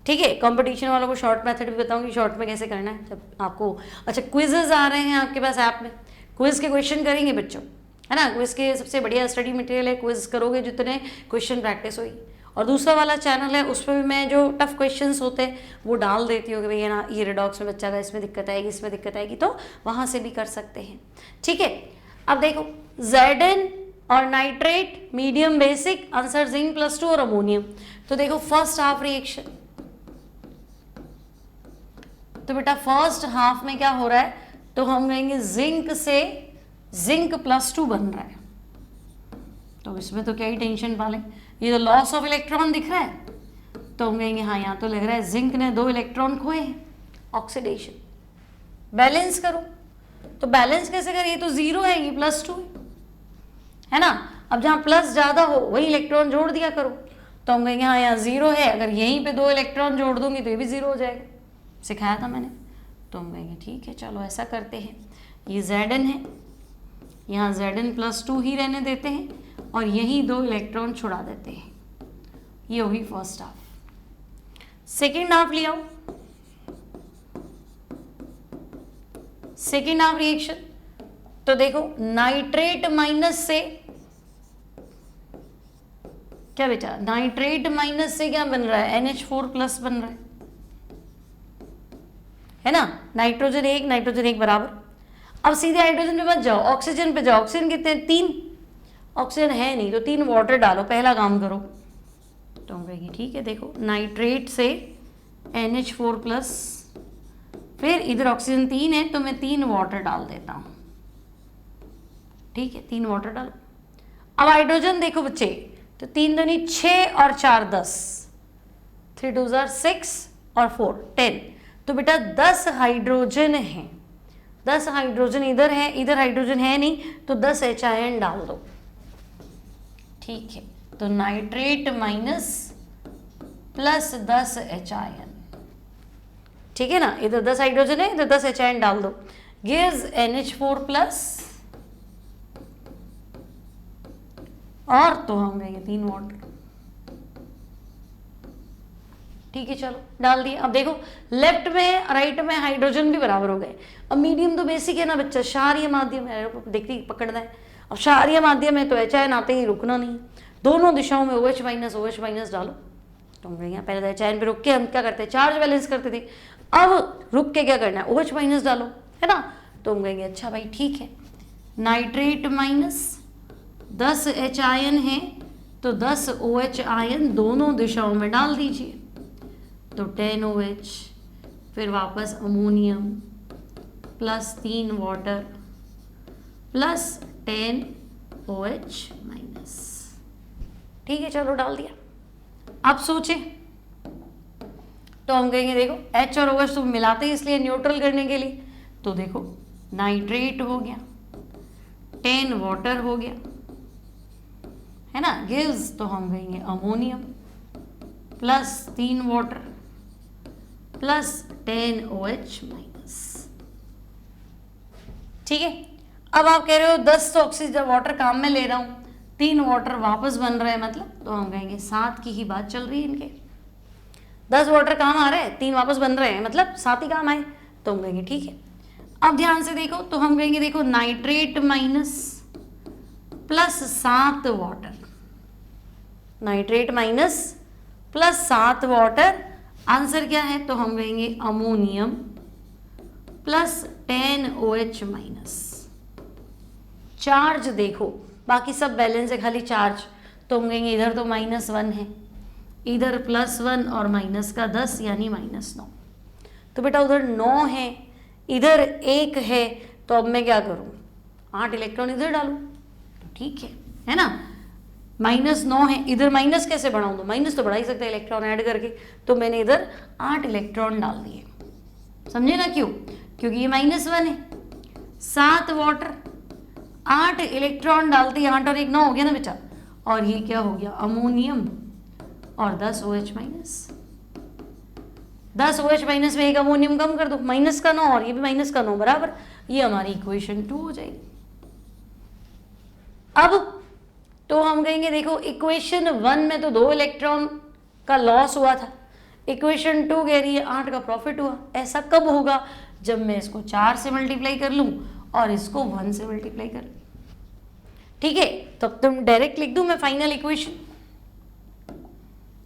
ठीक है। कंपटीशन वालों को शॉर्ट मेथड भी बताऊंगी, शॉर्ट में कैसे करना है जब आपको। अच्छा क्विजेज आ रहे हैं आपके पास ऐप में, क्विज के क्वेश्चन करेंगे बच्चों, है ना। क्विज के सबसे बढ़िया स्टडी मटेरियल है, क्विज करोगे जितने क्वेश्चन प्रैक्टिस होगी। और दूसरा वाला चैनल है उस पर भी मैं जो टफ क्वेश्चंस होते हैं वो डाल देती हूँ कि भैया ना ये रिडॉक्स में बच्चा का इसमें दिक्कत आएगी, इसमें दिक्कत आएगी, तो वहाँ से भी कर सकते हैं, ठीक है। अब देखो Zn और nitrate medium basic, answer zinc +2 और अमोनियम। तो देखो फर्स्ट हाफ रिएक्शन, तो बेटा फर्स्ट हाफ में क्या हो रहा है, तो हम कहेंगे जिंक से जिंक +2 बन रहा है, तो इसमें तो क्या ही टेंशन पाले, ये तो लॉस ऑफ इलेक्ट्रॉन दिख रहा है, तो हम कहेंगे हाँ यहाँ तो लग रहा है जिंक ने 2 इलेक्ट्रॉन खोए हैं, ऑक्सीडेशन। बैलेंस करो, तो बैलेंस कैसे करें, ये तो 0 है, ये +2 है ना। अब जहाँ प्लस ज़्यादा हो वही इलेक्ट्रॉन जोड़ दिया करो, तो हम कहेंगे हाँ यहाँ 0 है, अगर यहीं पे 2 इलेक्ट्रॉन जोड़ दूंगी तो ये भी 0 हो जाएगा, सिखाया था मैंने। तो हम कहेंगे ठीक है चलो ऐसा करते हैं, ये Zn है, यहाँ Zn +2 ही रहने देते हैं और यहीं 2 इलेक्ट्रॉन छुड़ा देते हैं। ये होगी फर्स्ट हाफ। सेकेंड हाफ ले आओ, सेकेंड हाफ रिएक्शन। तो देखो नाइट्रेट माइनस से क्या बेटा, नाइट्रेट माइनस से क्या बन रहा है, NH4+ बन रहा है ना। नाइट्रोजन 1 नाइट्रोजन 1 बराबर। अब सीधे हाइड्रोजन पे मत जाओ, ऑक्सीजन पे जाओ। ऑक्सीजन कितने हैं, 3। ऑक्सीजन है नहीं तो 3 वाटर डालो, पहला काम करो। तो हम कहेंगे ठीक है, देखो नाइट्रेट से NH4+, फिर इधर ऑक्सीजन 3 है तो मैं 3 वाटर डाल देता हूँ, ठीक है 3 वाटर डालो। अब हाइड्रोजन देखो बच्चे, तो 3 दूनी 6 और 4 10, 3 2 6 और 4 10, तो बेटा 10 हाइड्रोजन है। 10 हाइड्रोजन इधर है, इधर हाइड्रोजन है नहीं, तो 10 H डाल दो, ठीक है। तो नाइट्रेट माइनस प्लस 10 H, ठीक है ना। इधर 10 हाइड्रोजन है, इधर 10 H डाल दो, गिव्स NH4+, और तो हम कहेंगे 3 वाटर, ठीक है चलो डाल दिए। अब देखो लेफ्ट में राइट में हाइड्रोजन भी बराबर हो गए। अब मीडियम तो बेसिक है ना बच्चा, क्षारीय माध्यम है, देखती पकड़ना है। अब क्षारीय माध्यम है तो H आते ही रुकना नहीं, दोनों दिशाओं में OH- डालो। तो हम कहेंगे पहले तो H पे रुक के हम क्या करते हैं, चार्ज बैलेंस करते थे, अब रुक के क्या करना है, OH- डालो, है ना। तो हम कहेंगे अच्छा भाई ठीक है, नाइट्रेट माइनस 10 H है तो 10 OH दोनों दिशाओं में डाल दीजिए, तो 10 OH, फिर वापस ammonium plus 3 water plus 10 OH-, ठीक है चलो डाल दिया। अब सोचे तो हम कहेंगे देखो H और OH तो मिलाते हैं इसलिए न्यूट्रल करने के लिए, तो देखो नाइट्रेट हो गया, 10 वाटर हो गया, है ना, गिव्स, तो हम कहेंगे ammonium plus 3 water plus 10 OH-, ठीक है। अब आप कह रहे हो 10 तो ऑक्सीजन वाटर काम में ले रहा हूँ, 3 वाटर वापस बन रहे हैं, मतलब तो हम कहेंगे 7 की ही बात चल रही है इनके। 10 वाटर काम आ रहे हैं, 3 वापस बन रहे हैं, मतलब 7 ही काम आए, तो हम कहेंगे ठीक है। अब ध्यान से देखो, तो हम कहेंगे देखो nitrate minus plus 7 water, nitrate minus plus 7 water, answer क्या है, तो हम कहेंगे अमोनियम प्लस 10 OH-। चार्ज देखो बाकी सब बैलेंस है, खाली चार्ज, तो हम कहेंगे इधर तो -1 है, इधर +1 और माइनस का 10 यानी -9, तो बेटा उधर 9 है, इधर 1 है, तो अब मैं क्या करूँ, 8 इलेक्ट्रॉन इधर डालूँ, तो ठीक है ना। -9 है, इधर माइनस कैसे बढ़ाऊँ, तो माइनस तो बढ़ा ही सकता है इलेक्ट्रॉन ऐड करके, तो मैंने इधर 8 इलेक्ट्रॉन डाल दिए, समझे ना क्यों, क्योंकि ये -1 है, 7 वाटर 8 इलेक्ट्रॉन डालते हैं, 8 और 1 9 हो गया ना बेटा, और ये क्या हो गया अमोनियम और 10 OH-। 10 OH- में एक अमोनियम कम कर दो, माइनस का 9 और ये भी माइनस का 9 बराबर, ये हमारी इक्वेशन 2 हो जाएगी। अब तो हम कहेंगे देखो इक्वेशन 1 में तो 2 इलेक्ट्रॉन का लॉस हुआ था, इक्वेशन 2 कह रही है 8 का प्रॉफिट हुआ। ऐसा कब होगा, जब मैं इसको 4 से मल्टीप्लाई कर लूं और इसको 1 से मल्टीप्लाई कर लूं, ठीक है। तब तुम डायरेक्ट लिख दूं मैं फाइनल इक्वेशन,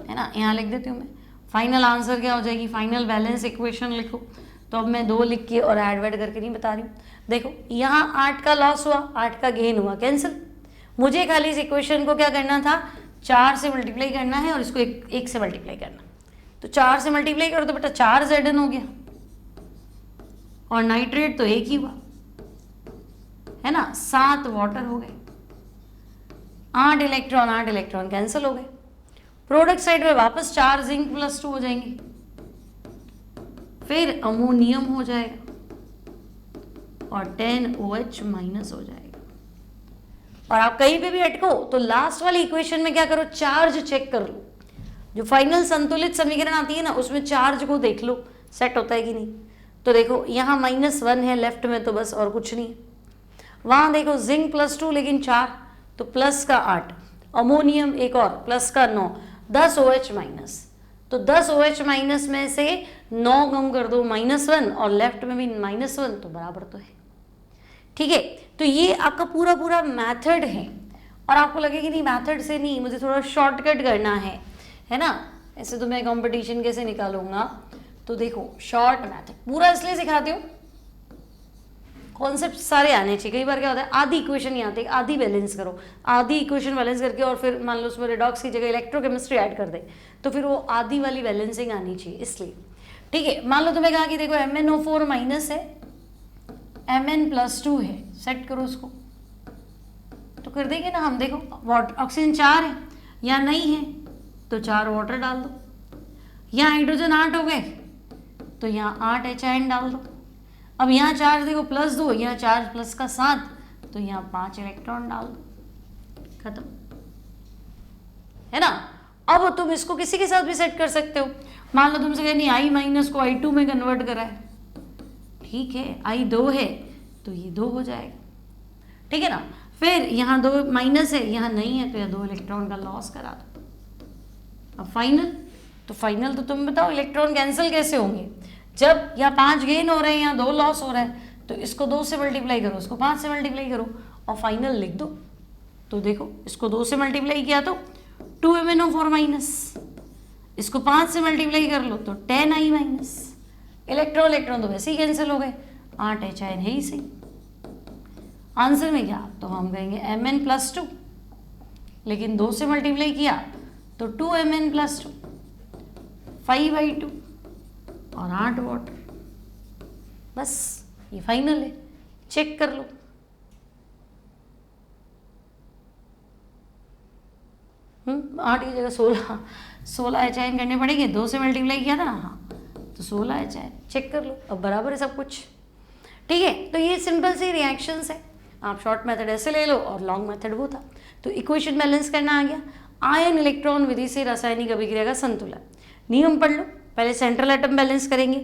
है ना, यहाँ लिख देती हूँ मैं, फाइनल आंसर क्या हो जाएगी, फाइनल बैलेंस इक्वेशन लिखो। तो अब मैं 2 लिख के और ऐड वैड करके नहीं बता रही हूँ, देखो यहाँ 8 का लॉस हुआ, 8 का गेन हुआ, कैंसिल। मुझे खाली इस इक्वेशन को क्या करना था, 4 से मल्टीप्लाई करना है और इसको 1 से मल्टीप्लाई करना, तो 4 से मल्टीप्लाई करो तो बेटा 4 Zn हो गया, और नाइट्रेट तो 1 ही हुआ, है ना, 7 वाटर हो गए, 8 इलेक्ट्रॉन कैंसिल हो गए, प्रोडक्ट साइड में वापस 4 जिंक प्लस 2 हो जाएंगे, फिर अमोनियम हो जाएगा और 10 OH माइनस हो जाएगा। और आप कहीं पे भी अटको तो लास्ट वाली इक्वेशन में क्या करो, चार्ज चेक कर लो। जो फाइनल संतुलित समीकरण आती है ना, उसमें चार्ज को देख लो सेट होता है कि नहीं। तो देखो यहाँ -1 है लेफ्ट में, तो बस और कुछ नहीं है। वहाँ देखो जिंक प्लस 2 लेकिन 4, तो प्लस का 8, अमोनियम एक और प्लस का 9, 10 OH माइनस। तो 10 OH माइनस में से 9 कम कर दो -1 और लेफ्ट में भी -1, तो बराबर तो है। ठीक है, तो ये आपका पूरा पूरा मैथड है। और आपको लगे कि नहीं मैथड से नहीं, मुझे थोड़ा शॉर्टकट करना है ना, ऐसे तो मैं कंपटीशन कैसे निकालूंगा। तो देखो शॉर्ट मैथड पूरा इसलिए सिखाती हूँ, कॉन्सेप्ट सारे आने चाहिए। कई बार क्या होता है आधी इक्वेशन नहीं आती, आधी बैलेंस करो, आधी इक्वेशन बैलेंस करके और फिर मान लो उसमें रिडॉक्स की जगह इलेक्ट्रोकेमिस्ट्री ऐड कर दे, तो फिर वो आधी वाली बैलेंसिंग आनी चाहिए, इसलिए। ठीक है, मान लो तुम्हें कहा कि देखो MnO4 माइनस है, Mn प्लस 2 है, सेट करो उसको, तो कर देंगे ना हम। देखो ऑक्सीजन 4 है, या नहीं है तो 4 वाटर डाल दो, यहाँ हाइड्रोजन 8 हो गए तो यहाँ 8 HN डाल दो। अब यहाँ चार्ज देखो +2, यहाँ चार्ज प्लस का 7, तो यहाँ 5 इलेक्ट्रॉन डाल दो, खत्म है ना। अब तुम इसको किसी के साथ भी सेट कर सकते हो। मान लो तुमसे कहे नहीं I- को I2 में कन्वर्ट करा है, ठीक है, I 2 है तो ये 2 हो जाएगा, ठीक है ना। फिर यहाँ 2 माइनस है, यहाँ नहीं है, तो यहाँ 2 इलेक्ट्रॉन का लॉस करा दो। अब फाइनल तो तुम बताओ इलेक्ट्रॉन कैंसिल कैसे होंगे, जब यहाँ 5 गेन हो रहे हैं, यहाँ 2 लॉस हो रहा है, तो इसको 2 से मल्टीप्लाई करो, इसको 5 से मल्टीप्लाई करो और फाइनल लिख दो। तो देखो इसको 2 से मल्टीप्लाई किया तो 2 MnO4 माइनस, इसको 5 से मल्टीप्लाई कर लो तो 10 I माइनस, इलेक्ट्रॉन तो वैसे ही कैंसिल हो गए, 8 HN है ही सही। आंसर में क्या, तो हम कहेंगे Mn प्लस 2, लेकिन 2 से मल्टीप्लाई किया तो 2 Mn प्लस 2, 5/2 और 8 वाटर। बस ये फाइनल है, चेक कर लो। आठ की जगह 16 HN करने पड़ेंगे, 2 से मल्टीप्लाई किया था ना, हाँ, तो 16 HN, चेक कर लो, अब बराबर है सब कुछ। ठीक है, तो ये सिंपल सी रिएक्शंस है। आप शॉर्ट मेथड ऐसे ले लो और लॉन्ग मेथड वो था। तो इक्वेशन बैलेंस करना आ गया। आयन इलेक्ट्रॉन विधि से रासायनिक अभिक्रिया का संतुलन, नियम पढ़ लो। पहले सेंट्रल एटम बैलेंस करेंगे,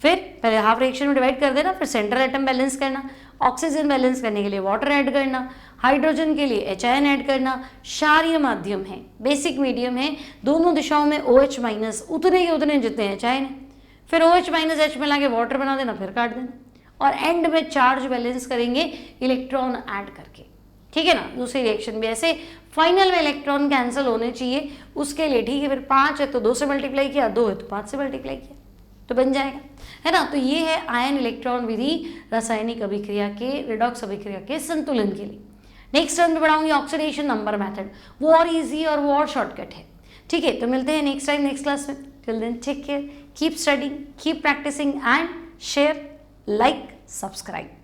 फिर पहले हाफ रिएक्शन में डिवाइड कर देना, फिर सेंट्रल एटम बैलेंस करना, ऑक्सीजन बैलेंस करने के लिए वाटर ऐड करना, हाइड्रोजन के लिए HN ऐड करना। क्षारीय माध्यम है, बेसिक मीडियम है, दोनों दिशाओं में OH माइनस उतने के उतने जितने HN है, फिर OH माइनस H मिला के वाटर बना देना, फिर काट देना, और एंड में चार्ज बैलेंस करेंगे इलेक्ट्रॉन ऐड करके। ठीक है ना, दूसरी रिएक्शन भी ऐसे, फाइनल में इलेक्ट्रॉन कैंसिल होने चाहिए उसके लिए। ठीक है, फिर 5 है तो 2 से मल्टीप्लाई किया, 2 है तो 5 से मल्टीप्लाई किया, तो बन जाएगा, है ना। तो ये है आयन इलेक्ट्रॉन विधि रासायनिक अभिक्रिया के, रिडॉक्स अभिक्रिया के संतुलन के लिए। नेक्स्ट टर्म में पढ़ाऊंगी ऑक्सीडेशन नंबर मेथड, वो और इजी और वो और शॉर्टकट है। ठीक है, तो मिलते हैं नेक्स्ट टाइम नेक्स्ट क्लास में। Till then take care, keep studying, keep practising and share, like, subscribe.